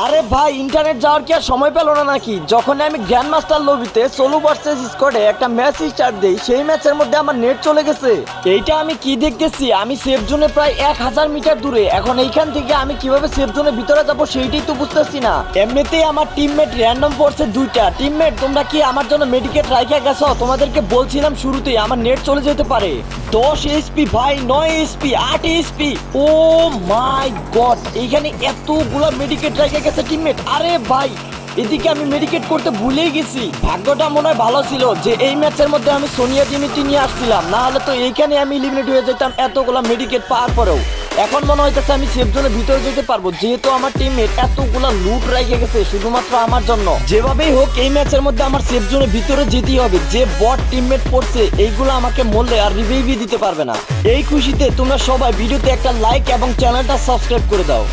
আরে ভাই, ইন্টারনেট যাওয়ার কি আর সময় পেল না নাকি? যখন আমি গ্র্যান্ড মাস্টার লবিতে সোলো ভার্সেস স্কোয়াডে একটা ম্যাচ স্টার্ট দেই, সেই ম্যাচের মধ্যে আমার নেট চলে গেছে। এইটা আমি কি দেখতেছি? আমি সেফ জোনে প্রায় 1000 মিটার দূরে। এখন এইখান থেকে আমি কিভাবে সেফ জোনের ভিতরে যাব সেইটাই তো বুঝতেছি না। এমনিতেই আমার টিমমেট র্যান্ডম পড়ছে দুইটা। টিমমেট, তোমরা কি আমার জন্য মেডিকেট রাইখা গেছো? তোমাদেরকে বলছিলাম শুরুতেই আমার নেট চলে যেতে পারে। 10 এইচপি ভাই, 9 এইচপি, 8 এইচপি। ও মাই গড, এইখানে এতগুলা মেডিকেট রেখে গেছে টিমমেট। আরে ভাই, এদিকে আমি মেডিকেট করতে ভুলেই গেছি। ভাগ্যটা মনে হয় ভালো ছিল যে এই ম্যাচের মধ্যে আমি সোনিয়া ডিমিটি নিয়ে আসছিলাম, না হলে তো এইখানে আমি এলিমিনেট হয়ে যেতাম এতগুলা মেডিকেট পাওয়ার পরেও। এখন মনে হইতেছে আমি সেফ জোনের ভিতরে যেতে পারবো, যেহেতু আমার টিমমেট এতগুলা লুট রেখে গেছে শুধুমাত্র আমার জন্য। যেভাবেই হোক এই ম্যাচের মধ্যে আমার সেফ জোনের ভিতরে যেতেই হবে। যে বট টিমমেট পড়ছে এইগুলো আমাকে মরলে আর রিভাইভই দিতে পারবে না। এই খুশিতে তোমরা সবাই ভিডিওতে একটা লাইক এবং চ্যানেলটা সাবস্ক্রাইব করে দাও।